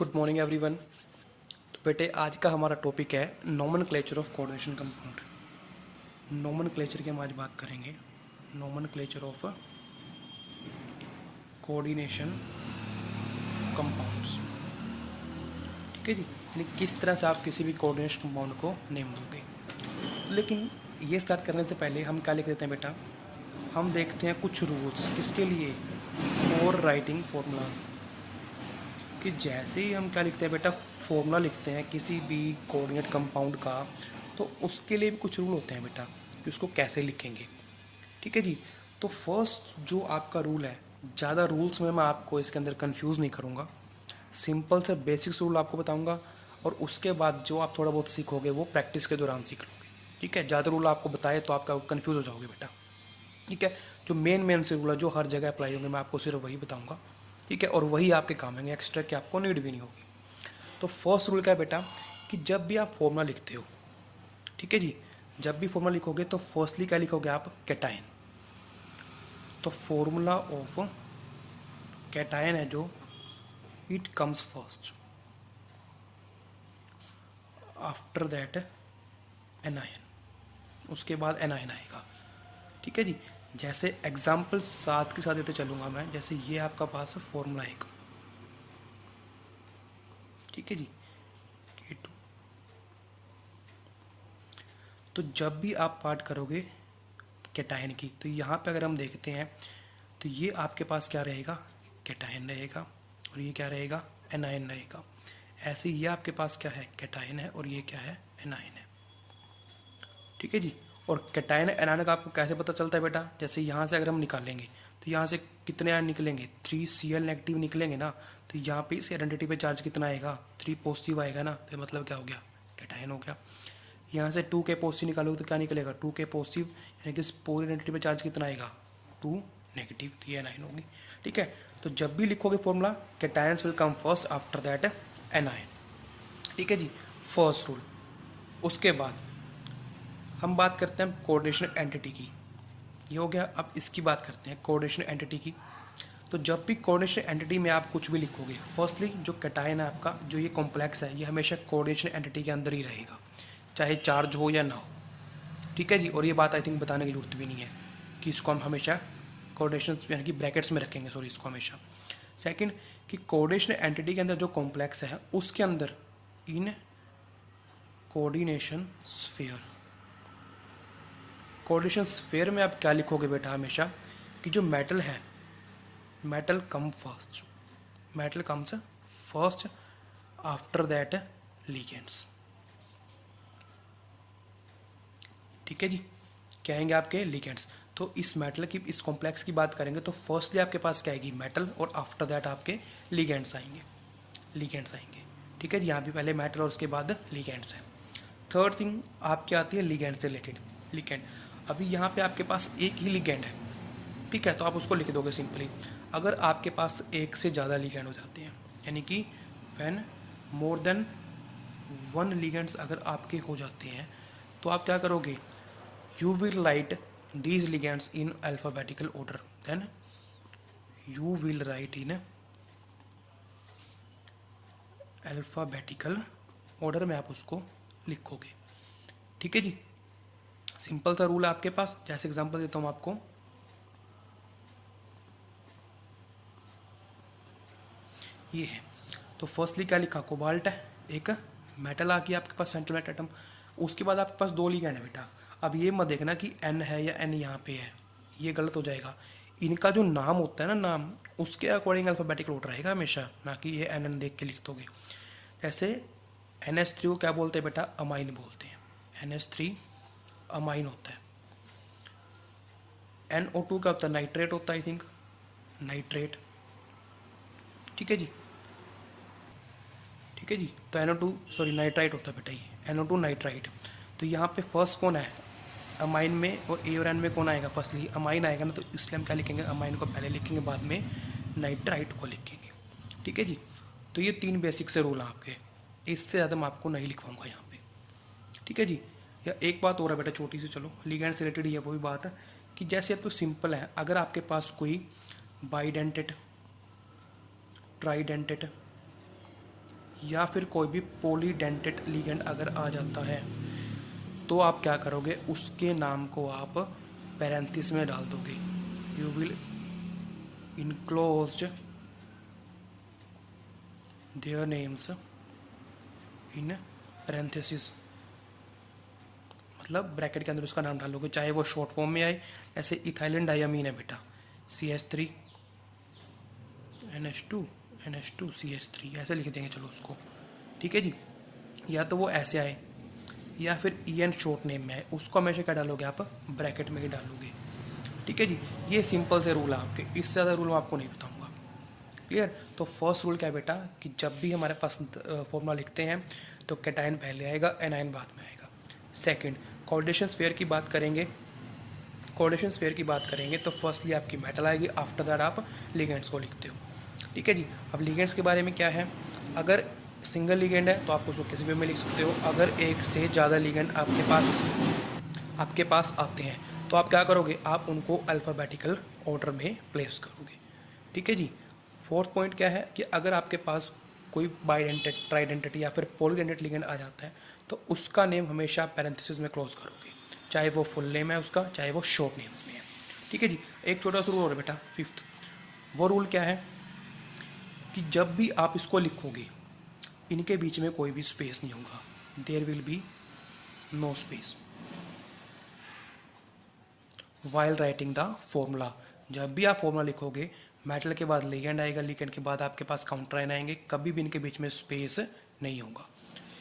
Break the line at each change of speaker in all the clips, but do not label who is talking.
Good morning everyone. तो बेटे आज का हमारा टॉपिक है nomenclature of coordination compound. Nomenclature की हम आज बात करेंगे। Nomenclature of coordination compounds. ठीक है जी, यानी किस तरह से आप किसी भी कोऑर्डिनेशन कंपाउंड को नेम दोगे। लेकिन ये स्टार्ट करने से पहले हम क्या लिख देते हैं बेटा, हम देखते हैं कुछ रूल्स किसके लिए, फॉर राइटिंग फार्मूलाज। कि जैसे ही हम क्या लिखते हैं बेटा, फॉर्मूला लिखते हैं किसी भी कोऑर्डिनेट कंपाउंड का, तो उसके लिए भी कुछ रूल होते हैं बेटा कि उसको कैसे लिखेंगे। ठीक है जी। तो फर्स्ट जो आपका रूल है, ज़्यादा रूल्स में मैं आपको इसके अंदर कंफ्यूज नहीं करूँगा, सिंपल से बेसिक्स रूल आपको बताऊँगा और उसके बाद जो आप थोड़ा बहुत सीखोगे वो प्रैक्टिस के दौरान सीख लोगे। ठीक है, ज़्यादा रूल आपको बताए तो आपका कन्फ्यूज़ हो जाओगे बेटा। ठीक है, जो मेन से रूल है जो हर जगह अप्लाई होंगे मैं आपको सिर्फ वही बताऊँगा। ठीक है, और वही आपके काम आएंगे, एक्स्ट्रा की आपको नीड भी नहीं होगी। तो फर्स्ट रूल क्या है बेटा, कि जब भी आप फॉर्मूला लिखते हो, ठीक है जी, जब भी फॉर्मूला लिखोगे तो फर्स्टली क्या लिखोगे आप, कैटायन। तो फॉर्मूला ऑफ कैटायन है जो, it comes first, after that anion, उसके बाद एनायन आएगा। ठीक है जी, जैसे एग्जाम्पल साथ के साथ देते चलूँगा मैं। जैसे ये आपका पास है फॉर्मूला एक, ठीक है जी, K2। तो जब भी आप पार्ट करोगे कैटायन की, तो यहाँ पे अगर हम देखते हैं तो ये आपके पास क्या रहेगा, कैटायन रहेगा, और ये क्या रहेगा, एनायन रहेगा। ऐसे ये आपके पास क्या है, कैटायन है, और ये क्या है, एनायन है। ठीक है जी। और कैटायन एनायन का आपको कैसे पता चलता है बेटा, जैसे यहाँ से अगर हम निकालेंगे तो यहाँ से कितने आयन निकलेंगे, 3Cl नेगेटिव निकलेंगे ना। तो यहाँ पे इस आइडेंटिटी पे चार्ज कितना आएगा, 3 पॉजिटिव आएगा ना। तो मतलब क्या हो गया, कैटायन हो गया। यहाँ से 2K पॉजिटिव निकालोगे तो क्या निकलेगा, 2K पॉजिटिव, यानी कि इस पूरी आइडेंटिटी पे चार्ज कितना आएगा, 2 नेगेटिव। तो ये एनायन होगी। ठीक है, तो जब भी लिखोगे formula, cations will come first after that anion. ठीक है जी, फर्स्ट रूल। उसके बाद हम बात करते हैं कोऑर्डिनेशन एंटिटी की। ये हो गया। अब इसकी बात करते हैं कोऑर्डिनेशन एंटिटी की। तो जब भी कोऑर्डिनेशन एंटिटी में आप कुछ भी लिखोगे, फर्स्टली जो कैटायन है आपका, जो ये कॉम्प्लेक्स है, ये हमेशा कोऑर्डिनेशन एंटिटी के अंदर ही रहेगा, चाहे चार्ज हो या ना हो। ठीक है जी, और ये बात आई थिंक बताने की जरूरत भी नहीं है कि इसको हम हमेशा कोऑर्डिनेशन यानी कि ब्रैकेट्स में रखेंगे, सॉरी, इसको हमेशा। सेकंड, कि कोऑर्डिनेशन एंटिटी के अंदर जो कॉम्प्लेक्स है उसके अंदर in coordination sphere, coordination sphere में आप क्या लिखोगे बेटा, हमेशा कि जो मेटल है, metal come first, metal comes first after that ligands. ठीक है जी, क्या आएंगे आपके, लिगेंड्स। तो इस मेटल की, इस कॉम्प्लेक्स की बात करेंगे तो फर्स्टली आपके पास क्या आएगी, मेटल, और आफ्टर दैट आपके लिगेंड्स आएंगे, लिगेंड्स आएंगे। ठीक है जी, यहाँ भी पहले मेटल और उसके बाद लिगेंड्स है। थर्ड थिंग आपकी आती है लिगेंड से रिलेटेड, लिगेंड। अभी यहाँ पे आपके पास एक ही लिगेंड है, ठीक है, तो आप उसको लिख दोगे सिंपली। अगर आपके पास एक से ज़्यादा लिगेंड हो जाते हैं, यानी कि when more than one ligands अगर आपके हो जाते हैं, तो आप क्या करोगे, you will write these ligands in alphabetical order, then you will write in alphabetical order में आप उसको लिखोगे। ठीक है जी, सिंपल सा रूल है आपके पास। जैसे एग्जांपल देता हूँ आपको, ये है। तो फर्स्टली क्या लिखा, कोबाल्ट है, एक मेटल आ गया आपके पास, सेंट्रल मेटल एटम। उसके बाद आपके पास दो लिगेंड है बेटा। अब ये मत देखना कि एन है या एन यहाँ पे है, ये गलत हो जाएगा। इनका जो नाम होता है ना, नाम, उसके अकॉर्डिंग अल्फाबेटिकल ऑर्डर रहेगा हमेशा, ना कि ये एन एन देख के लिख दोगे। जैसे NH3 को क्या बोलते हैं बेटा, अमाइन बोलते हैं, NH3 अमाइन होता है। NO2 क्या होता है, नाइट्रेट होता है, आई थिंक, नाइट्रेट। ठीक है जी, ठीक है जी। तो NO2 सॉरी नाइट्राइट होता है बेटा, ये NO2 नाइट्राइट। तो यहाँ पे फर्स्ट कौन है, अमाइन में, और ए और एन में कौन आएगा, फर्स्टली अमाइन आएगा ना। तो इसलिए हम क्या लिखेंगे, अमाइन को पहले लिखेंगे, बाद में नाइट्राइट को लिखेंगे। ठीक है जी। तो ये तीन बेसिक से रूल हैं आपके, इससे ज़्यादा मैं आपको नहीं लिखवाऊंगा यहाँ पे। ठीक है जी। या एक बात और है बेटा छोटी सी, चलो लिगेंड से रिलेटेड, ये वही बात है कि जैसे अब तो सिंपल है, अगर आपके पास कोई बाइडेंटेड, ट्राइडेंटेड, या फिर कोई भी पॉलीडेंटेट लिगेंड अगर आ जाता है तो आप क्या करोगे, उसके नाम को आप पैरेंथिस में डाल दोगे। You will enclose their names in parenthesis, मतलब ब्रैकेट के अंदर उसका नाम डालोगे, चाहे वो शॉर्ट फॉर्म में आए। ऐसे इथाइलिन डायमीन है बेटा, CH3 NH2 NH2 CH3 ऐसे लिख देंगे चलो उसको, ठीक है जी। या तो वो ऐसे आए या फिर EN शॉर्ट नेम में आए, उसको हमेशा क्या डालोगे आप, ब्रैकेट में ही डालोगे, ठीक है जी। ये सिंपल से रूल है आपके, इससे ज़्यादा रूल मैं आपको नहीं बताऊंगा। क्लियर। तो फर्स्ट रूल क्या है बेटा कि जब भी हमारे पास फॉर्मूला लिखते हैं तो कैटायन पहले आएगा, एनायन बाद में आएगा। सेकंड, कोऑर्डिनेशन स्फीयर की बात करेंगे, कोऑर्डिनेशन स्फीयर की बात करेंगे तो फर्स्टली आपकी मेटल आएगी, आफ्टर दैट आप लिगेंड्स को लिखते हो, ठीक है जी। अब लिगेंड्स के बारे में क्या है, अगर सिंगल लिगेंड है तो आप उसको किसी भी में लिख सकते हो। अगर एक से ज़्यादा लिगेंड आपके पास आते हैं तो आप क्या करोगे, आप उनको अल्फ़ाबेटिकल ऑर्डर में प्लेस करोगे, ठीक है जी। फोर्थ पॉइंट क्या है कि अगर आपके पास कोई बाइडेंटेट, ट्राइडेंटेट या फिर पॉलीडेंटेट लिगेंड आ जाता है तो उसका नेम हमेशा पैरेंथेसिस में क्लोज करोगे, चाहे वो फुल नेम है उसका, चाहे वो शॉर्ट नेम्स में है, ठीक है जी। एक छोटा सा रूल और बेटा, फिफ्थ, वो रूल क्या है कि जब भी आप इसको लिखोगे इनके बीच में कोई भी स्पेस नहीं होगा, there will be no space while writing the formula. जब भी आप फॉर्मूला लिखोगे, मेटल के बाद लिगेंड आएगा, लिगेंड के बाद आपके पास काउंटर आयन आएंगे, कभी भी इनके बीच में स्पेस नहीं होगा,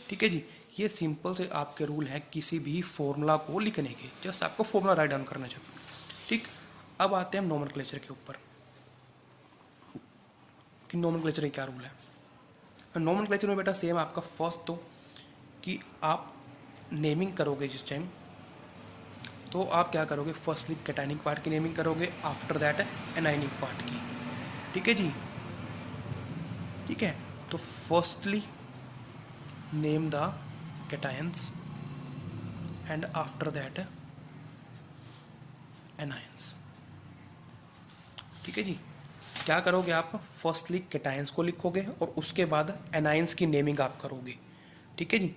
ठीक है जी। ये सिंपल से आपके रूल हैं किसी भी फॉर्मूला को लिखने के, जस्ट आपको फॉर्मूला राइट डाउन करना चाहिए, ठीक। अब आते हैं हम नोमेनक्लेचर के ऊपर कि नोमेनक्लेचर में क्या रूल है। नोमेनक्लेचर में बेटा सेम आपका फर्स्ट तो कि आप नेमिंग करोगे जिस टाइम, तो आप क्या करोगे, फर्स्टली कैटायनिक पार्ट की नेमिंग करोगे, आफ्टर दैट एनायनिक पार्ट की, ठीक है जी, ठीक है। तो firstly name the cations and after that anions, ठीक है जी। क्या करोगे आप, फर्स्टली कैटायंस को लिखोगे और उसके बाद एनायंस की नेमिंग आप करोगे, ठीक है जी।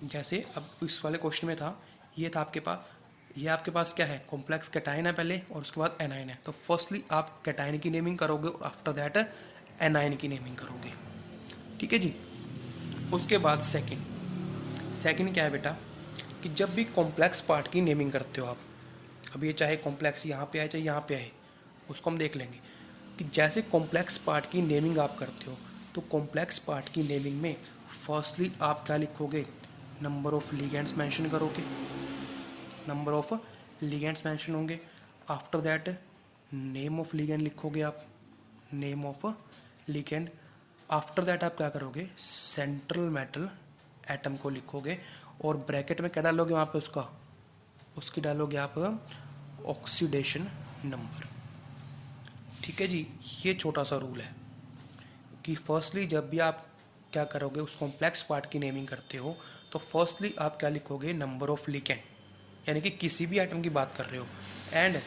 जैसे अब इस वाले क्वेश्चन में था, ये था आपके पास, ये आपके पास क्या है, कॉम्प्लेक्स कैटायन है पहले और उसके बाद एनायन है, तो फर्स्टली आप कैटायन की नेमिंग करोगे और आफ्टर दैट एनायन की नेमिंग करोगे, ठीक है जी। उसके बाद सेकंड क्या है बेटा कि जब भी कॉम्प्लेक्स पार्ट की नेमिंग करते हो आप, अब ये चाहे कॉम्प्लेक्स यहाँ पे आए चाहे यहाँ पे आए, उसको हम देख लेंगे कि जैसे कॉम्प्लेक्स पार्ट की नेमिंग आप करते हो तो कॉम्प्लेक्स पार्ट की नेमिंग में फर्स्टली आप क्या लिखोगे, नंबर ऑफ लिगेंड्स मेंशन करोगे, नंबर ऑफ लिगेंड्स मेंशन होंगे, after that name of ligand लिखोगे आप, name of ligand, after that आप क्या करोगे, सेंट्रल मेटल एटम को लिखोगे और ब्रैकेट में क्या डालोगे वहाँ पे उसकी डालोगे आप ऑक्सीडेशन नंबर, ठीक है जी। ये छोटा सा रूल है कि फर्स्टली जब भी आप क्या करोगे उस कॉम्प्लेक्स पार्ट की नेमिंग करते हो तो फर्स्टली आप क्या लिखोगे, नंबर ऑफ लिगेंड, यानी कि किसी भी एटम की बात कर रहे हो, एंड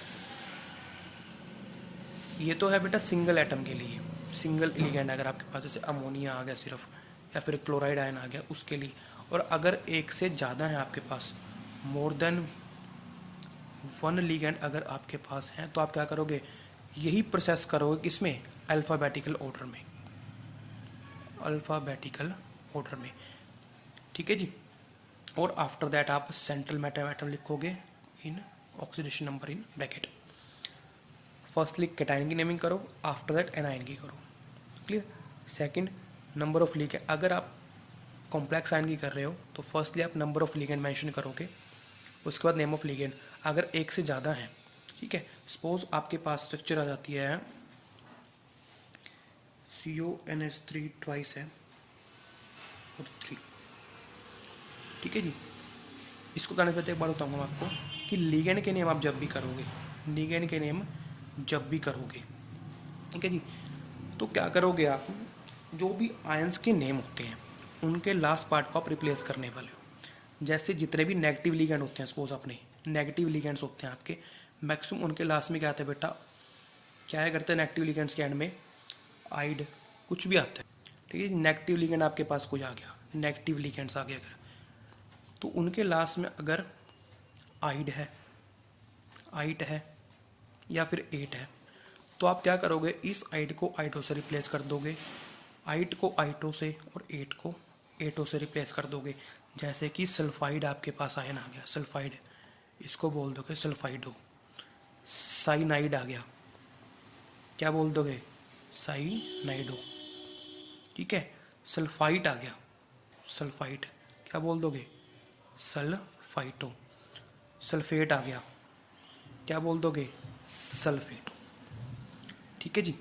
ये तो है बेटा सिंगल एटम के लिए, सिंगल लिगेंड अगर आपके पास जैसे अमोनिया आ गया सिर्फ या फिर क्लोराइड आयन आ गया उसके लिए, और अगर एक से ज़्यादा है आपके पास, मोर देन वन लिगेंड अगर आपके पास हैं तो आप क्या करोगे, यही प्रोसेस करोगे किसमें, अल्फ़ाबेटिकल ऑर्डर में, अल्फ़ाबेटिकल ऑर्डर में, ठीक है जी। और आफ्टर दैट आप सेंट्रल मेटल एटम लिखोगे in oxidation number in bracket, firstly cation की नेमिंग करो, आफ्टर दैट एनायन की करो, clear. Second, number of ligand, अगर आप कॉम्प्लेक्स आयन की कर रहे हो तो फर्स्टली आप नंबर ऑफ लिगेंड मेंशन करोगे, उसके बाद नेम ऑफ लिगेंड, अगर एक से ज़्यादा है, ठीक है। सपोज आपके पास स्ट्रक्चर आ जाती है CONH3 ट्वाइस है और 3, ठीक है जी। इसको करने से पहले एक बात बताऊंगा मैं आपको कि लिगेंड के नेम आप जब भी करोगे, लिगेंड के नेम जब भी करोगे, ठीक है जी, तो क्या करोगे आप, जो भी आयंस के नेम होते हैं उनके लास्ट पार्ट को आप रिप्लेस करने वाले हो। जैसे जितने भी नेगेटिव लिगेंड होते हैं, सपोज अपने नेगेटिव लिगेंड्स होते हैं आपके, मैक्सिमम उनके लास्ट में क्या आता है बेटा, क्या है करते हैं नेगेटिव लिगेंड्स के एंड में, आइड कुछ भी आता है, ठीक है, नेगेटिव लिगेंड आपके पास कोई आ गया, नेगेटिव लिगेंड्स आ गए अगर, तो उनके लास्ट में अगर आइड है या फिर एट है, तो आप क्या करोगे, इस आइड को आइटो से रिप्लेस कर दोगे, आइट को आइटो से और एट को एटो से रिप्लेस कर दोगे। जैसे कि सल्फाइड आपके पास आयन आ गया, सल्फाइड, इसको बोल दोगे सल्फाइडो। साइनाइड आ गया, क्या बोल दोगे, साइनाइडो। ठीक है, सल्फाइट आ गया, सल्फाइट, क्या बोल दोगे, सल्फाइटो। सल्फेट आ गया, क्या बोल दोगे, सल्फेटो। ठीक है जी,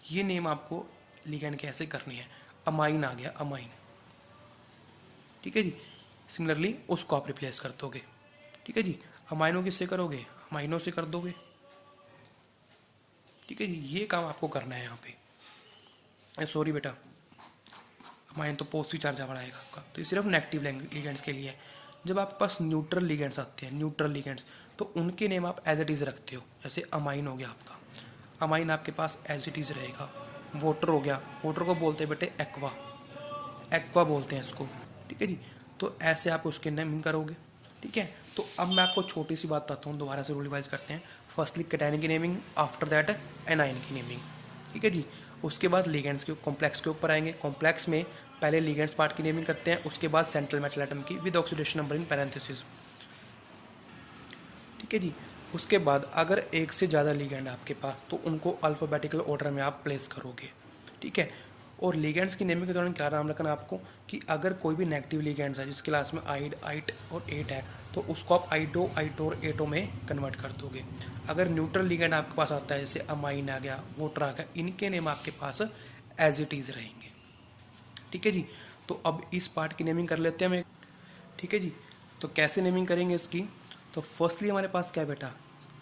ये नेम आपको लिगेंड के ऐसे करनी है। अमाइन आ गया, अमाइन। ठीक है जी, सिमिलरली उसको आप रिप्लेस कर दोगे। ठीक है जी, अमाइनो किससे करोगे, अमाइनो से कर दोगे। ठीक है जी, ये काम आपको करना है यहाँ पे। सॉरी बेटा, अमाइन तो पॉजिटिव चार्ज बढ़ाएगा आपका, तो ये सिर्फ नेगेटिव लिगेंड्स के लिए है। जब आपके पास न्यूट्रल लिगेंड्स आते हैं, न्यूट्रल लिगेंड्स, तो उनके नेम आप एज इट इज़ रखते हो। जैसे अमाइन हो गया आपका, अमाइन आपके पास एज इट इज़ रहेगा। वाटर हो गया, वाटर को बोलते हैं बेटे एक्वा, एक्वा बोलते हैं इसको। ठीक है जी, तो ऐसे आप उसके नेमिंग करोगे। ठीक है, तो अब मैं आपको छोटी सी बात बताता हूँ, दोबारा से रूल रिवाइज करते हैं। फर्स्टली कैटायन की नेमिंग, आफ्टर दैट एनायन की नेमिंग। ठीक है जी, उसके बाद लिगेंड्स के कॉम्प्लेक्स के ऊपर आएंगे। कॉम्प्लेक्स में पहले लिगेंड्स पार्ट की नेमिंग करते हैं, उसके बाद सेंट्रल मेटल एटम की with oxidation number in parenthesis. ठीक है जी, उसके बाद अगर एक से ज़्यादा लिगेंड आपके पास, तो उनको अल्फ़ाबेटिकल ऑर्डर में आप प्लेस करोगे। ठीक है, और लिगेंड्स की नेमिंग के दौरान क्या नाम रखना आपको, कि अगर कोई भी नेगेटिव लिगेंड्स है जिसके लास्ट में आइड, आइट और एट है, तो उसको आप आइडो, आइटो और एटो में कन्वर्ट कर दोगे। अगर न्यूट्रल लिगेंड आपके पास आता है, जैसे अमाइन आ गया, वाटर आ गया, इनके नेम आपके पास एज इट इज़ रहेंगे। ठीक है जी, तो अब इस पार्ट की नेमिंग कर लेते हैं हम। ठीक है जी, तो कैसे नेमिंग करेंगे इसकी, तो फर्स्टली हमारे पास क्या है बेटा,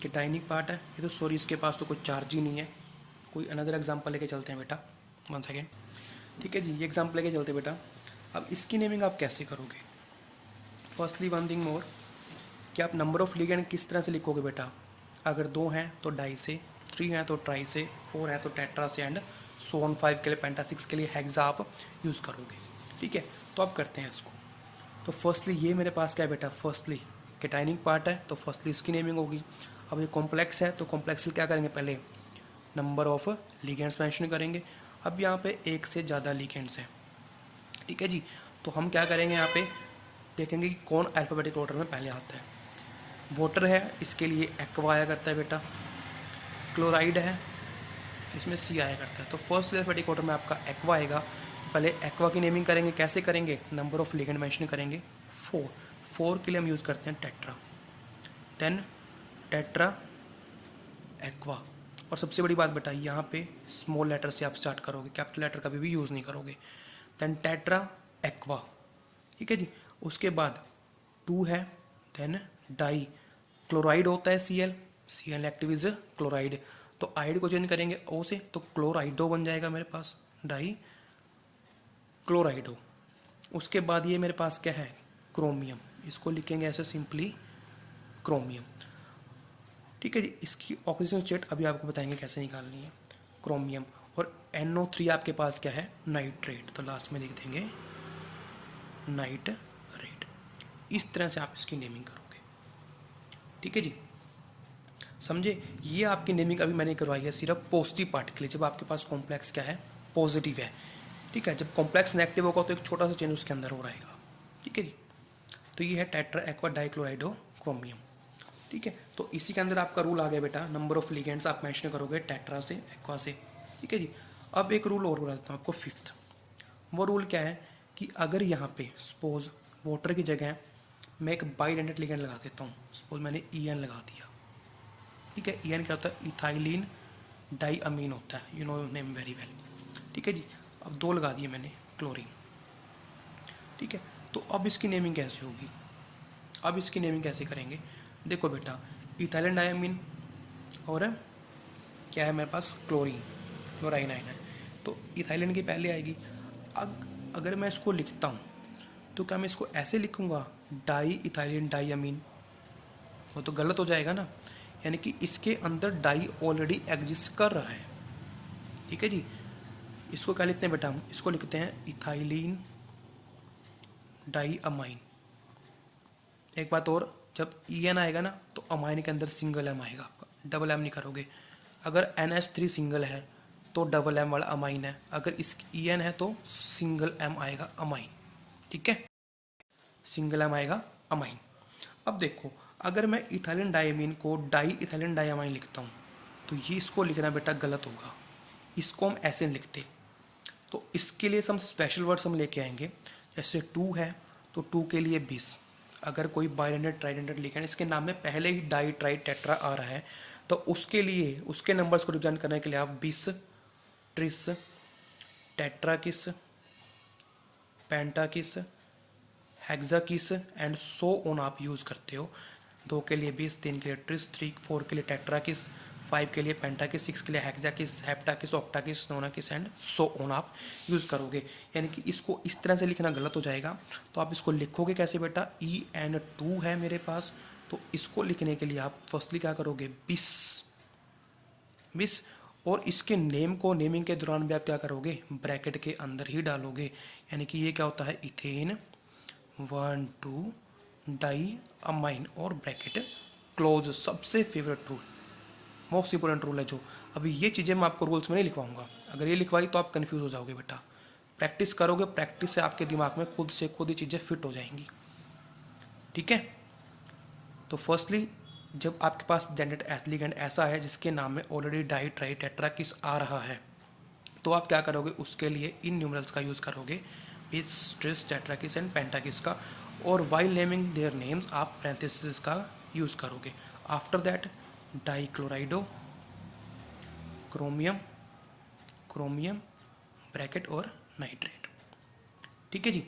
कैटायनिक पार्ट है ये, तो सॉरी इसके पास तो कोई चार्ज ही नहीं है। कोई अनदर एग्जांपल लेके चलते हैं बेटा, 1 सेकेंड। ठीक है जी, ये एग्जांपल लेके चलते हैं बेटा। अब इसकी नेमिंग आप कैसे करोगे, फर्स्टली वन थिंग मोर, कि आप नंबर ऑफ लिगेंड किस तरह से लिखोगे बेटा। अगर 2 हैं तो डाई से, 3 हैं तो ट्राई से, 4 हैं तो टेट्रा से, एंड सो ऑन, 5 के लिए पेंटा, 6 के लिए हेक्सा आप यूज़ करोगे। ठीक है, तो आप करते हैं इसको। तो फर्स्टली ये मेरे पास क्या है बेटा, फर्स्टली कैटायनिक पार्ट है, तो फर्स्टली इसकी नेमिंग होगी। अब ये कॉम्प्लेक्स है, तो कॉम्प्लेक्स क्या करेंगे, पहले नंबर ऑफ लिगेंड्स मेंशन करेंगे। अब यहाँ पे एक से ज़्यादा लिगेंड्स हैं। ठीक है जी, तो हम क्या करेंगे, यहाँ पे देखेंगे कि कौन अल्फ़ाबेटिक ऑर्डर में पहले आता है। वाटर है, इसके लिए एक्वा आया करता है बेटा। क्लोराइड है, इसमें सी आया करता है। तो फर्स्ट अल्फ़ाबेटिक ऑर्डर में आपका एक्वा आएगा। पहले एक्वा की नेमिंग करेंगे, कैसे करेंगे, नंबर ऑफ लिगेंड मेंशन करेंगे 4 के लिए हम यूज़ करते हैं टेट्रा, देन टेट्रा एक्वा। और सबसे बड़ी बात बेटा, यहाँ पे स्मॉल लेटर से आप स्टार्ट करोगे, कैपिटल लेटर कभी भी यूज़ नहीं करोगे। Then tetra aqua. ठीक है जी, उसके बाद 2 है, देन डाई, क्लोराइड होता है Cl एक्टिव इज क्लोराइड, तो आइड को चेंज करेंगे O से, तो क्लोराइडो बन जाएगा मेरे पास, डाई क्लोराइडो। उसके बाद ये मेरे पास क्या है, क्रोमियम, इसको लिखेंगे ऐसे सिंपली क्रोमियम। ठीक है जी, इसकी ऑक्सीजन स्टेट अभी आपको बताएंगे कैसे निकालनी है, क्रोमियम। और NO3 आपके पास क्या है, नाइट्रेट, तो लास्ट में लिख देंगे नाइट्रेट। इस तरह से आप इसकी नेमिंग करोगे। ठीक है जी, समझे। ये आपकी नेमिंग अभी मैंने करवाई है सिर्फ पॉजिटिव पार्ट के लिए, जब आपके पास कॉम्प्लेक्स क्या है, पॉजिटिव है। ठीक है, जब कॉम्प्लेक्स नेगेटिव होगा तो एक छोटा सा चेंज उसके अंदर हो रहेगा। ठीक है जी, तो ये है टेट्रा एक्वा डाइक्लोराइडो क्रोमियम। ठीक है, तो इसी के अंदर आपका रूल आ गया बेटा, नंबर ऑफ लिगेंड्स आप मेंशन करोगे टेट्रा से, एक्वा से। ठीक है जी, अब एक रूल और बता देता हूँ आपको, 5th। वो रूल क्या है कि अगर यहाँ पे सपोज वाटर की जगह मैं एक बाइडेंटेड लिगेंड लगा देता हूँ, सपोज मैंने EN लगा दिया। ठीक है, EN क्या होता है, इथाइलिन डाईअमीन होता है, you know name very well. ठीक है जी, अब 2 लगा दिए मैंने क्लोरीन। ठीक है, तो अब इसकी नेमिंग कैसे होगी, अब इसकी नेमिंग कैसे करेंगे, देखो बेटा, इथाइलिन डाईअमीन और क्या है मेरे पास, क्लोरीन, क्लोराइन आयन है, तो इथाइलिन की पहले आएगी। अगर मैं इसको लिखता हूँ तो क्या मैं इसको ऐसे लिखूँगा, डाई इथाइलिन डाईअमीन, वो तो गलत हो जाएगा ना, यानी कि इसके अंदर डाई ऑलरेडी एग्जिस्ट कर रहा है। ठीक है जी, इसको क्या लिखते हैं बेटा हम, इसको लिखते हैं इथाइलिन डाई अमाइन। एक बात और, जब EN आएगा ना तो अमाइन के अंदर सिंगल M आएगा आपका, डबल M नहीं करोगे। अगर NH3 सिंगल है तो डबल M वाला अमाइन है, अगर इस EN है तो सिंगल M आएगा अमाइन, ठीक है, सिंगल M आएगा अमाइन। अब देखो, अगर मैं इथाइलिन डायमीन को डाई इथाइलिन डायमाइन लिखता हूँ तो ये इसको लिखना बेटा गलत होगा, इसको हम ऐसे नहीं लिखते। तो इसके लिए हम स्पेशल वर्ड्स हम लेके आएंगे। जैसे 2 है तो 2 के लिए 20। अगर कोई बाइडेंटेड ट्राइडेंटेड लिखा है, इसके नाम में पहले ही डाई ट्राई टेट्रा आ रहा है, तो उसके लिए उसके नंबर्स को रिप्रेजेंट करने के लिए आप 20, tris, tetrakis, पेंटाकिस, हेक्साकिस and so on आप यूज़ करते हो। 2 के लिए 20, 3 के लिए ट्रिस, 4 के लिए टेट्राकिस, 5 के लिए पेंटाकिस, 6 के लिए हेक्साकिस, हेप्टाकिस, ऑक्टाकिस, नोनाकिस एंड सो ऑन आप यूज़ करोगे। यानी कि इसको इस तरह से लिखना गलत हो जाएगा। तो आप इसको लिखोगे कैसे बेटा, EN2 है मेरे पास, तो इसको लिखने के लिए आप फर्स्टली क्या करोगे, 20, और इसके नेम को नेमिंग के दौरान भी आप क्या करोगे, ब्रैकेट के अंदर ही डालोगे। यानी कि ये क्या होता है, इथेन 1 2 डाई अमाइन और ब्रैकेट क्लोज। सबसे favourite rule, most important rule है जो, अभी ये चीज़ें मैं आपको रूल्स में नहीं लिखवाऊंगा, अगर ये लिखवाई तो आप कंफ्यूज हो जाओगे बेटा। प्रैक्टिस करोगे, प्रैक्टिस से आपके दिमाग में खुद से खुद ही चीज़ें फिट हो जाएंगी, ठीक है। तो फर्स्टली, जब आपके पास जेनेट लिगेंड ऐसा है जिसके नाम में ऑलरेडी डाई ट्राई टेट्राकिस आ रहा है, तो आप क्या करोगे, उसके लिए इन न्यूमरल्स का यूज़ करोगे, बिस, ट्रिस, टेट्राकिस एंड पेंटाकिस का, और वाइल नेमिंग देयर नेम्स आप पैरेंथेसिस का यूज़ करोगे। After that डाईक्लोराइडो, chromium, chromium, bracket और नाइट्रेट, ठीक है जी।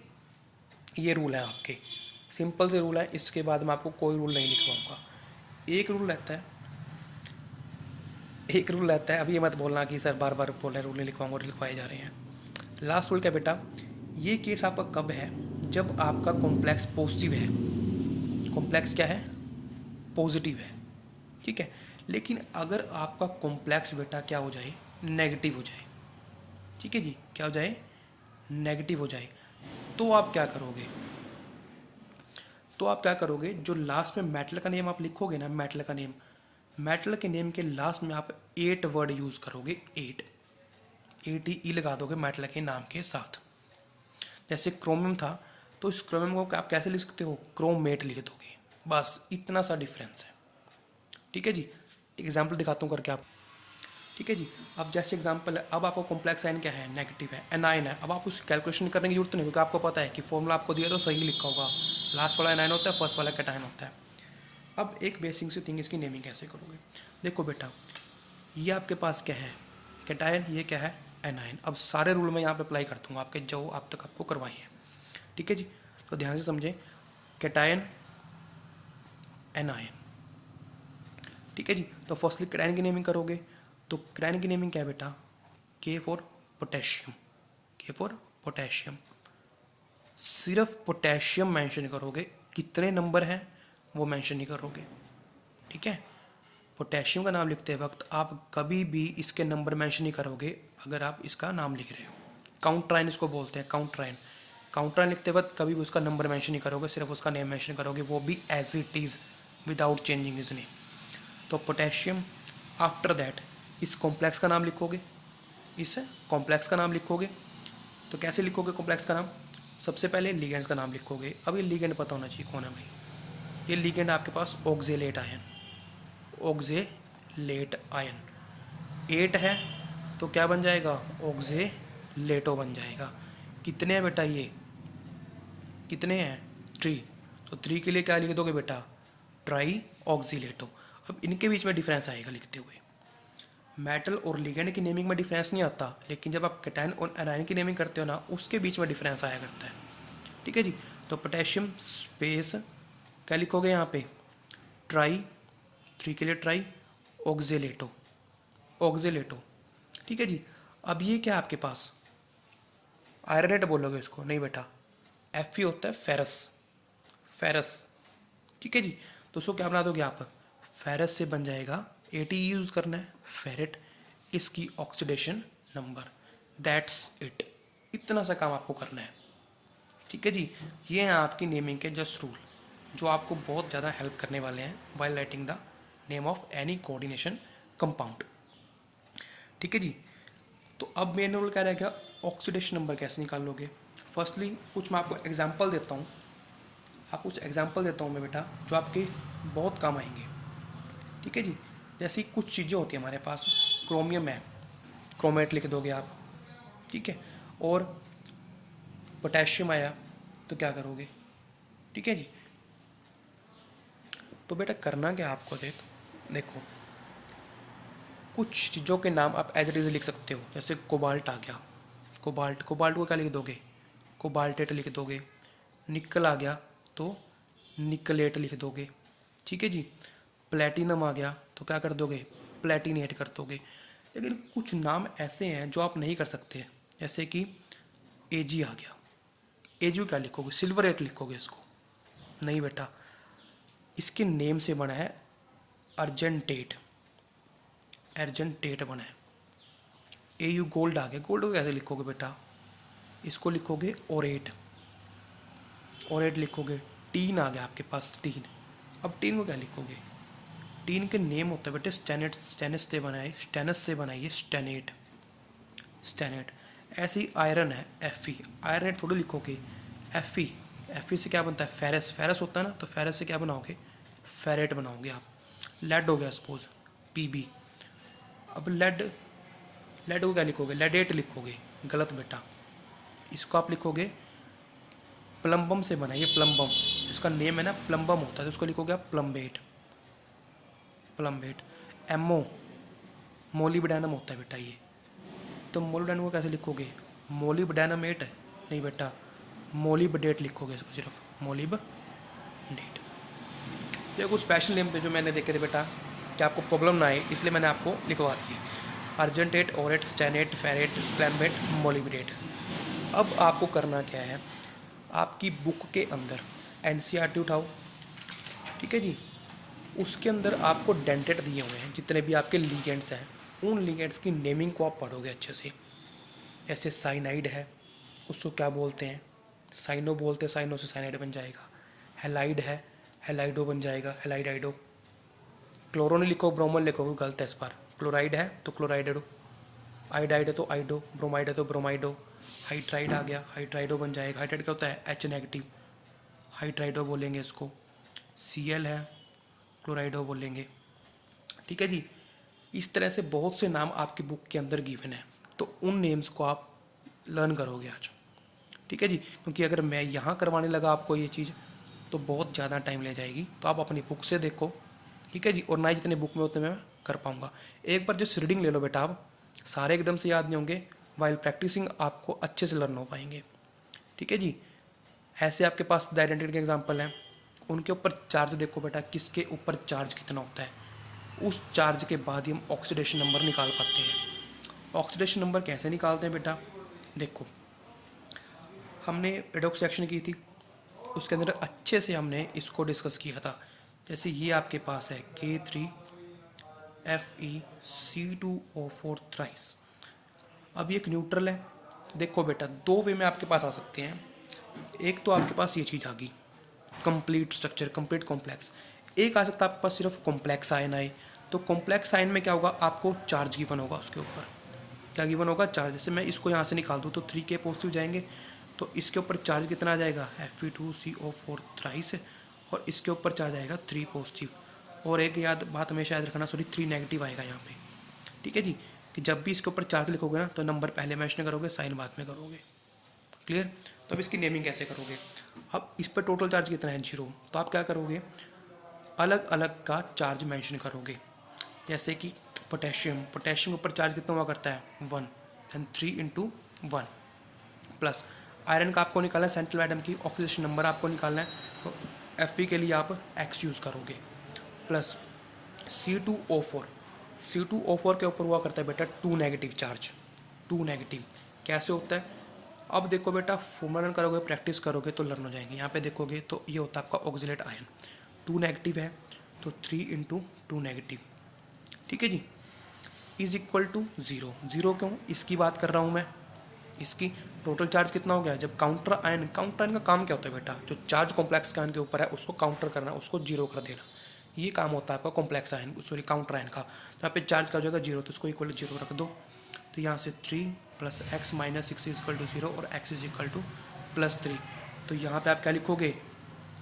ये रूल है आपके, सिंपल से रूल है, इसके बाद मैं आपको कोई रूल नहीं लिखवाऊंगा। एक रूल रहता है, एक रूल रहता है, अभी ये मत बोलना कि सर बार बार बोल रहे हैं रूल नहीं लिखवाऊंगा और लिखवाए जा रहे हैं। लास्ट रूल क्या बेटा, ये केस आपका कब है, जब आपका कॉम्प्लेक्स पॉजिटिव है। कॉम्प्लेक्स क्या है, पॉजिटिव है, ठीक है। लेकिन अगर आपका कॉम्प्लेक्स बेटा क्या हो जाए, नेगेटिव हो जाए, ठीक है जी, क्या हो जाए, नेगेटिव हो जाए, तो आप क्या करोगे, तो आप क्या करोगे, जो लास्ट में मेटल का नेम आप लिखोगे ना, मेटल का नेम, मेटल के नेम के लास्ट में आप 8 वर्ड यूज़ करोगे, 8 लगा दोगे मेटल के नाम के साथ। जैसे क्रोमियम था तो इस क्रोमियम को आप कैसे लिख सकते हो, क्रोमेट लिख दोगे, बस इतना सा डिफरेंस है, ठीक है जी। एग्जाम्पल दिखाता हूँ करके आप, ठीक है जी। अब जैसे एग्जाम्पल है, अब आपको कॉम्प्लेक्स आयन क्या है, नेगेटिव है, एनाइन है। अब आप उस कैलकुलेशन करने की जरूरत नहीं, क्योंकि आपको पता है कि फॉर्मूला आपको दिया तो सही लिखा होगा, लास्ट वाला एनाइन होता है, फर्स्ट वाला कैटायन होता है। अब एक बेसिक सी थिंग, इसकी नेमिंग कैसे करोगे। देखो बेटा, ये आपके पास क्या है, कैटायन, ये क्या है, एनाइन। अब सारे रूल मैं यहाँ पे अप्लाई कर दूँगा आपके, जो अब तक आपको करवाई है, ठीक है जी। तो ध्यान से समझें, कैटायन, एनाइन, ठीक है जी। तो फर्स्टली कैटायन की नेमिंग करोगे, तो कैटायन की नेमिंग क्या है बेटा, के फॉर पोटेशियम, के फॉर पोटेशियम। सिर्फ पोटेशियम मेंशन करोगे, कितने नंबर हैं वो मेंशन नहीं करोगे, ठीक है। पोटेशियम का नाम लिखते वक्त आप कभी भी इसके नंबर मेंशन नहीं करोगे अगर आप इसका नाम लिख रहे हो। काउंट्राइन इसको बोलते हैं, काउंट्राइन। काउंट्राइन लिखते वक्त कभी भी उसका नंबर मेंशन नहीं करोगे, सिर्फ उसका नेम मेंशन करोगे, वो भी as it is without changing is name. तो पोटेशियम, आफ्टर दैट इस कॉम्प्लेक्स का नाम लिखोगे, इस कॉम्प्लेक्स का नाम लिखोगे। तो कैसे लिखोगे कॉम्प्लेक्स का नाम, सबसे पहले लिगेंड्स का नाम लिखोगे। अब ये लिगेंड पता होना चाहिए कौन है भाई, ये लिगेंड आपके पास ऑक्जेलेट आयन, ऑक्जेलेट आयन 8 है तो क्या बन जाएगा, ऑक्जेलेटो बन जाएगा। कितने हैं बेटा ये, कितने हैं, 3, तो 3 के लिए क्या लिख दोगे बेटा, ट्राई ऑक्सीलेटो। अब इनके बीच में डिफरेंस आएगा लिखते हुए, मेटल और लिगेंड की नेमिंग में डिफरेंस नहीं आता, लेकिन जब आप कैटायन और एनायन की नेमिंग करते हो ना, उसके बीच में डिफरेंस आया करता है, ठीक है जी। तो पोटेशियम स्पेस क्या लिखोगे यहाँ पे, ट्राई, 3 के लिए ट्राई ऑक्जेलेटो, ऑक्जेलेटो, ठीक है जी। अब ये क्या आपके पास, आयरनेट बोलोगे इसको, नहीं बेटा, Fe होता है फेरस, फेरस, ठीक है जी। तो उसको क्या बना दोगे आप, फेरस से बन जाएगा, ATE यूज़ करना है, फेरेट, इसकी ऑक्सीडेशन नंबर दैट्स इट। इतना सा काम आपको करना है, ठीक है जी। ये हैं आपकी नेमिंग के जस्ट रूल, जो आपको बहुत ज़्यादा हेल्प करने वाले हैं while writing the name of any coordination compound, ठीक है जी। तो अब मेन रूल क्या रहेगा, ऑक्सीडेशन नंबर कैसे निकाल लोगे। फर्स्टली कुछ मैं आपको एग्जांपल देता हूँ, आपको कुछ एग्जांपल देता हूँ मैं बेटा, जो आपके बहुत काम आएंगे, ठीक है जी। जैसी कुछ चीज़ें होती हैं हमारे पास, क्रोमियम है, क्रोमेट लिख दोगे आप, ठीक है। और पोटेशियम आया तो क्या करोगे, ठीक है जी। तो बेटा करना क्या आपको, देखो कुछ चीज़ों के नाम आप एज इट इज़ लिख सकते हो। जैसे कोबाल्ट आ गया, कोबाल्ट, कोबाल्ट को क्या लिख दोगे, कोबाल्टेट लिख दोगे। निकल आ गया तो निकलेट लिख दोगे, ठीक है जी। प्लेटिनम आ गया तो क्या कर दोगे, प्लेटिनेट कर दोगे। लेकिन कुछ नाम ऐसे हैं जो आप नहीं कर सकते, जैसे कि एजी आ गया, एजी को क्या लिखोगे, सिल्वरेट लिखोगे इसको, नहीं बेटा, इसके नेम से बना है अर्जेंटेट, अर्जेंटेट बना है। एयू गोल्ड आ गया, गोल्ड को कैसे लिखोगे बेटा, इसको लिखोगे ओरेट, ओरेट लिखोगे। टीन आ गया आपके पास, टीन, अब टीन को क्या लिखोगे, टीन के नेम होता है बेटे स्टेनेट, स्टेनस से बनाए, स्टेनस से बनाइए स्टेनेट, स्टेनेट। ऐसे ही आयरन है, एफ, आयरन थोड़ी लिखोगे, एफ, एफ से क्या बनता है, फेरस, फेरस होता है ना, तो फेरस से क्या बनाओगे, फेरेट बनाओगे आप। लेड हो गया सपोज, पीबी। अब लेड, लेड को क्या लिखोगे, लेडेट लिखोगे, गलत बेटा, इसको आप लिखोगे प्लम्बम से बनाइए, प्लम्बम, इसका नेम है ना प्लम्बम होता है, तो उसको लिखोगे आप प्लम्बेट, प्लम्बेट। एमओ, मोलिब्डेनम होता है बेटा ये, तो मोलिब्डेनम को कैसे लिखोगे, मोलिब्डेनमेट, नहीं बेटा, मोलिबडेट लिखोगे इसको, सिर्फ मोलिबडेट। तो कुछ स्पेशल नेम पे जो मैंने देखे थे बेटा कि आपको प्रॉब्लम ना आए, इसलिए मैंने आपको लिखवा दिए, अर्जेंटेट, ओरेट, स्टेनेट, फेरेट, प्लम्बेट, मोलिबडेट। अब आपको करना क्या है, आपकी बुक के अंदर एनसीईआरटी उठाओ, ठीक है जी। उसके अंदर आपको डेंटेड दिए हुए हैं जितने भी आपके लिगेंड्स हैं, उन लिगेंड्स की नेमिंग को आप पढ़ोगे अच्छे से। जैसे साइनाइड है, उसको क्या बोलते हैं, साइनो बोलते हैं, साइनो से साइनाइड बन जाएगा। हेलाइड है, हेलाइडो बन जाएगा, हेलाइडाइडो। क्लोरो नहीं लिखो, ब्रोमोन लिखोगे, गलत है इस बार। क्लोराइड है तो क्लोराइडो, आइडाइड है तो आइडो, ब्रोमाइड है तो ब्रोमाइडो। हाइड्राइड आ गया, हाइड्राइडो बन जाएगा। हाइड्राइड क्या होता है, एच नेगेटिव, हाइड्राइडो बोलेंगे इसको। Cl है, क्लोराइडो बोलेंगे, ठीक है जी। इस तरह से बहुत से नाम आपकी बुक के अंदर गिवन है, तो उन नेम्स को आप लर्न करोगे आज, ठीक है जी। क्योंकि अगर मैं यहाँ करवाने लगा आपको ये चीज़ तो बहुत ज़्यादा टाइम ले जाएगी, तो आप अपनी बुक से देखो, ठीक है जी। और ना ही जितने बुक में उतने मैं कर पाऊँगा। एक बार जस्ट रीडिंग ले लो बेटा, आप सारे एकदम से याद नहीं होंगे, वाइल प्रैक्टिसिंग आपको अच्छे से लर्न हो पाएंगे, ठीक है जी। ऐसे आपके पास द आइडेंटिटी के एग्जाम्पल हैं, उनके ऊपर चार्ज देखो बेटा, किसके ऊपर चार्ज कितना होता है, उस चार्ज के बाद ही हम ऑक्सीडेशन नंबर निकाल पाते हैं। ऑक्सीडेशन नंबर कैसे निकालते हैं बेटा, देखो हमने रेडॉक्स रिएक्शन की थी, उसके अंदर अच्छे से हमने इसको डिस्कस किया था। जैसे ये आपके पास है K3FeC2O4 थ्राइस। अब ये एक न्यूट्रल है। देखो बेटा दो वे में आपके पास आ सकते हैं, एक तो आपके पास ये चीज़ आ गई कंप्लीट स्ट्रक्चर, कंप्लीट कॉम्प्लेक्स। एक आ सकता है आपके पास सिर्फ कॉम्प्लेक्स आयन आए, तो कॉम्प्लेक्स आयन में क्या होगा, आपको चार्ज गिवन होगा उसके ऊपर, क्या गिवन होगा, चार्ज। जैसे मैं इसको यहाँ से निकाल दूँ तो 3K पॉजिटिव जाएंगे, तो इसके ऊपर चार्ज कितना आ जाएगा, Fe2CO4 थ्राइस, और इसके ऊपर चार्ज आएगा 3 पॉजिटिव। और एक बात हमेशा याद रखना, 3 नेगेटिव आएगा यहाँ पे, ठीक है जी। कि जब भी इसके ऊपर चार्ज लिखोगे ना तो नंबर पहले मेंशन करोगे, साइन बाद में करोगे, क्लियर। तो अब इसकी नेमिंग कैसे करोगे, अब इस पर टोटल चार्ज कितना है, 0, तो आप क्या करोगे, अलग अलग का चार्ज मेंशन करोगे। जैसे कि पोटेशियम, पोटेशियम के ऊपर चार्ज कितना हुआ करता है, 1, देन 3 × 1 प्लस। आयरन का आपको निकालना है, सेंट्रल एटम की ऑक्सीडेशन नंबर आपको निकालना है, तो Fe के लिए आप X यूज़ करोगे, प्लस C2O4, C2O4 के ऊपर हुआ करता है बेटा 2 नेगेटिव चार्ज, 2 नेगेटिव। कैसे होता है, अब देखो बेटा फॉर्मूला करोगे, प्रैक्टिस करोगे तो लर्न हो जाएंगे। यहाँ पे देखोगे तो ये होता है आपका ऑक्सीलेट आयन, 2 नेगेटिव है तो 3 × 2 नेगेटिव, ठीक है जी, इज इक्वल टू 0। 0 क्यों, इसकी बात कर रहा हूँ मैं, इसकी टोटल चार्ज कितना हो गया। जब काउंटर आयन का काम क्या होता है बेटा, जो चार्ज कॉम्प्लेक्स आयन के ऊपर है उसको काउंटर करना, उसको जीरो कर देना, ये काम होता है आपका कॉम्प्लेक्स आयन काउंटर आयन का। तो यहाँ पे चार्ज का हो जाएगा जीरो, तो इसको इक्वल टू जीरो रख दो। तो यहाँ से 3 + x - 6 = 0 और x = +3। तो यहाँ पे आप क्या लिखोगे,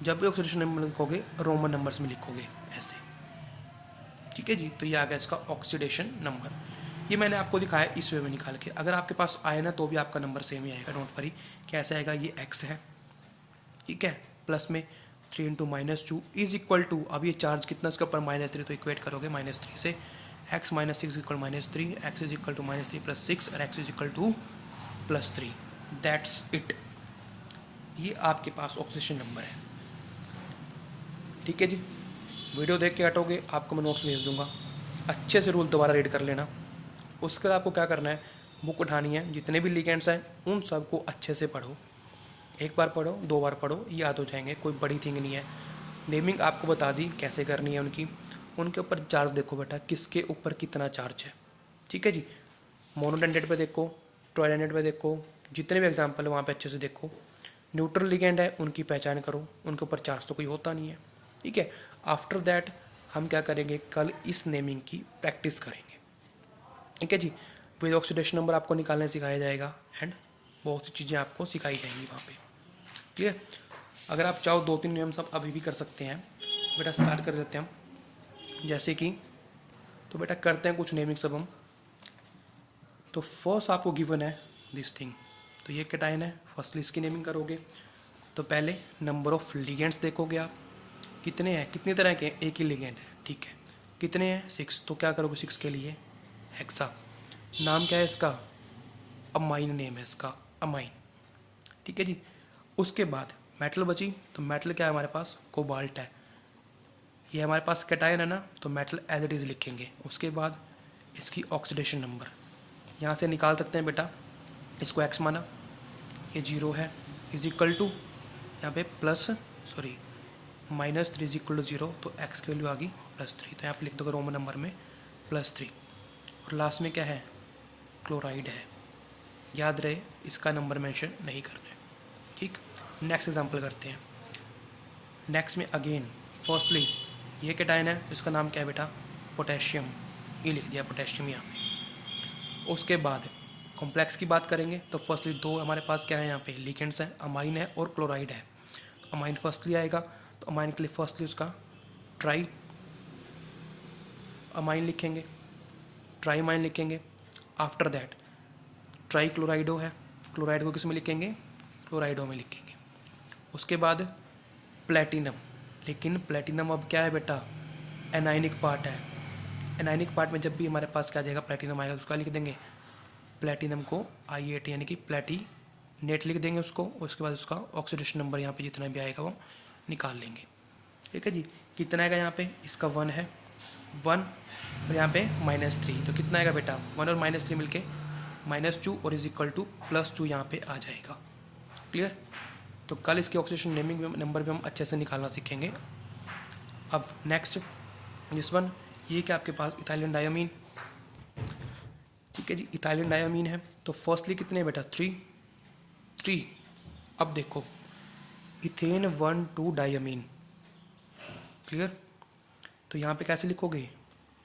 जब भी ऑक्सीडेशन नंबर लिखोगे रोमन नंबर्स में लिखोगे ऐसे, ठीक है जी। तो ये आ गया इसका ऑक्सीडेशन नंबर। ये मैंने आपको दिखाया इस वे में निकाल के। अगर आपके पास आयन है तो भी आपका नंबर सेम ही आएगा, डोंट वरी। कैसे आएगा, ये x है, ठीक है, प्लस में 3 × -2 = अब ये चार्ज कितना इसके ऊपर -3, तो इक्वेट करोगे -3 से, x - 6 = -3, x = -3 + 6 और x = +3। That's it. ये आपके पास ऑक्सीडेशन नंबर है, ठीक है जी। वीडियो देख के हटोगे, आपको मैं नोट्स भेज दूंगा, अच्छे से रूल दोबारा रीड कर लेना। उसके बाद आपको क्या करना है, बुक उठानी है, जितने भी लिगेंड्स हैं उन सबको अच्छे से पढ़ो। एक बार पढ़ो, 2 बार पढ़ो, याद हो जाएंगे, कोई बड़ी थिंग नहीं है। नेमिंग आपको बता दी कैसे करनी है उनकी। उनके ऊपर चार्ज देखो बेटा, किसके ऊपर कितना चार्ज है, ठीक है जी। मोनोडेंडेट पे देखो, ट्राइडेंडेट पे देखो, जितने भी एग्जाम्पल है वहाँ पे अच्छे से देखो। न्यूट्रल लिगेंड है, उनकी पहचान करो, उनके ऊपर चार्ज तो कोई होता नहीं है, ठीक है। आफ्टर दैट हम क्या करेंगे, कल इस नेमिंग की प्रैक्टिस करेंगे, ठीक है जी। विद ऑक्सीडेशन नंबर आपको निकालने सिखाया जाएगा एंड बहुत सी चीज़ें आपको सिखाई जाएंगी वहाँ पे, क्लियर। अगर आप चाहो 2-3 नियम सब अभी भी कर सकते हैं बेटा। स्टार्ट कर देते हैं हम, जैसे कि, तो बेटा करते हैं कुछ नेमिंग सब हम। तो फर्स्ट आपको गिवन है दिस थिंग, तो ये कैटायन है, फर्स्टली इसकी नेमिंग करोगे। तो पहले नंबर ऑफ लिगेंड्स देखोगे आप, कितने हैं, कितनी तरह के, एक ही लिगेंड है, ठीक है। कितने हैं, 6, तो क्या करोगे 6 के लिए हेक्सा। नाम क्या है इसका, अमाइन नेम है इसका, अमाइन, ठीक है जी। उसके बाद मेटल बची, तो मेटल क्या है हमारे पास, कोबाल्ट है। ये हमारे पास कैटायन है ना, तो मेटल एज इट इज़ लिखेंगे। उसके बाद इसकी ऑक्सीडेशन नंबर यहाँ से निकाल सकते हैं बेटा, इसको x माना, ये 0 है, = यहाँ पे -3 = 0, तो x की वैल्यू आ गई +3, तो यहाँ पे लिख दोगे रोमन नंबर में +3। और लास्ट में क्या है, क्लोराइड है, याद रहे इसका नंबर मेंशन नहीं करना है, ठीक। नेक्स्ट एग्जांपल करते हैं। नेक्स्ट में अगेन फर्स्टली ये कैटायन है, तो इसका नाम क्या है बेटा, पोटेशियम, ये लिख दिया पोटेशियम यहाँ पे। उसके बाद कॉम्प्लेक्स की बात करेंगे, तो फर्स्टली 2 हमारे पास क्या है यहाँ पे लिगेंड्स हैं, अमाइन है और क्लोराइड है। तो अमाइन फर्स्टली आएगा, तो अमाइन के लिए फर्स्टली उसका ट्राई अमाइन लिखेंगे, ट्राई अमाइन लिखेंगे। आफ्टर दैट ट्राई क्लोराइडो है, क्लोराइड को किस में लिखेंगे, क्लोराइडो में लिखेंगे। उसके बाद प्लेटिनम, लेकिन प्लेटिनम अब क्या है बेटा, एनाइनिक पार्ट है। एनाइनिक पार्ट में जब भी हमारे पास क्या आ जाएगा, प्लेटिनम आएगा, उसका लिख देंगे प्लेटिनम को I8 यानी कि प्लेटिनेट लिख देंगे उसको। उसके बाद उसका ऑक्सीडेशन नंबर यहाँ पे जितना भी आएगा वो निकाल लेंगे, ठीक है जी। कितना आएगा यहाँ पे, इसका 1 है, 1 और यहाँ पे -3, तो कितना आएगा बेटा, 1 और -3 मिलके -2 और +2 यहाँ पे आ जाएगा, क्लियर। तो कल इसके ऑक्सीडेशन नेमिंग नंबर भी हम अच्छे से निकालना सीखेंगे। अब नेक्स्ट दिस वन, ये क्या आपके पास इथाइलिन डायमीन, ठीक है जी, इथाइलिन डायमीन है। तो फर्स्टली कितने हैं बेटा, 3। अब देखो इथेन 1,2 डायमीन, क्लियर। तो यहाँ पे कैसे लिखोगे,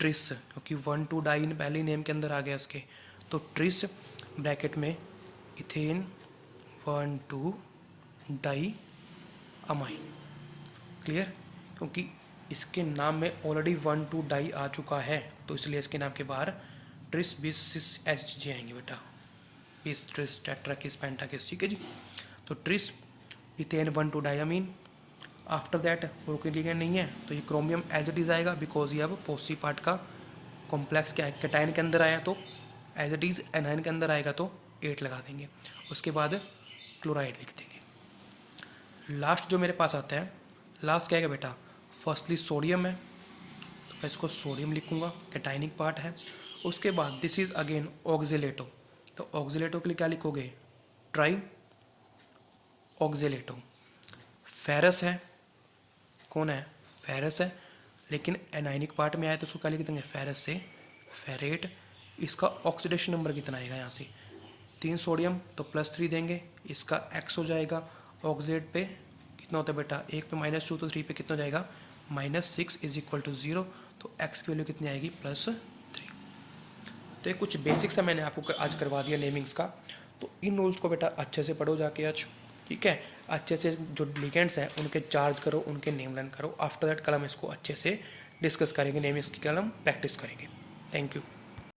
ट्रिस, क्योंकि 1,2 डाइन पहले नेम के अंदर आ गया इसके, तो ट्रिस ब्रैकेट में इथेन 1,2 डाई अमाइन, क्लियर। क्योंकि इसके नाम में ऑलरेडी 1,2 डाई आ चुका है, तो इसलिए इसके नाम के बाहर ट्रिस बिस SG आएंगे बेटा, बिस ट्रिस टेट्राकिस पेंटाकिस, ठीक है जी। तो tris ethane 1,2 diamine. After that और कोई लिगेंड नहीं है, तो ये क्रोमियम एज इट इज़ आएगा, बिकॉज ये अब पॉसी पार्ट का कॉम्प्लेक्स क्या है, कैटायन के अंदर आया तो एज इट इज़, एनायन के अंदर आएगा तो 8 लगा देंगे। उसके बाद क्लोराइड लिख देंगे। लास्ट जो मेरे पास आता है, लास्ट क्या है बेटा, फर्स्टली सोडियम है, तो मैं इसको सोडियम लिखूँगा, कैटायनिक पार्ट है। उसके बाद दिस इज़ अगेन ऑक्जिलेटो, तो ऑक्जिलेटो के लिए क्या लिखोगे, ट्राई ऑक्जिलेटो। फेरस है, कौन है, फेरस है, लेकिन एनाइनिक पार्ट में आया तो उसको क्या लिख देंगे, फेरस से फेरेट। इसका ऑक्सीडेशन नंबर कितना आएगा यहाँ से, 3 सोडियम तो +3 देंगे, इसका x हो जाएगा। ऑक्सीडेट पे कितना होता है बेटा, 1 पे -2 तो 3 पे कितना हो जाएगा -6 इज इक्वल टू 0। तो x की वैल्यू कितनी आएगी +3। तो ये कुछ बेसिक्स है मैंने आपको आज करवा दिया नेमिंग्स का। तो इन रूल्स को बेटा अच्छे से पढ़ो जाके आज, ठीक है। अच्छे से जो लिगेंड्स हैं उनके चार्ज करो, उनके नेम लर्न करो। आफ्टर दैट कल हम इसको अच्छे से डिस्कस करेंगे, नेमिंग्स की कल हम प्रैक्टिस करेंगे। Thank you.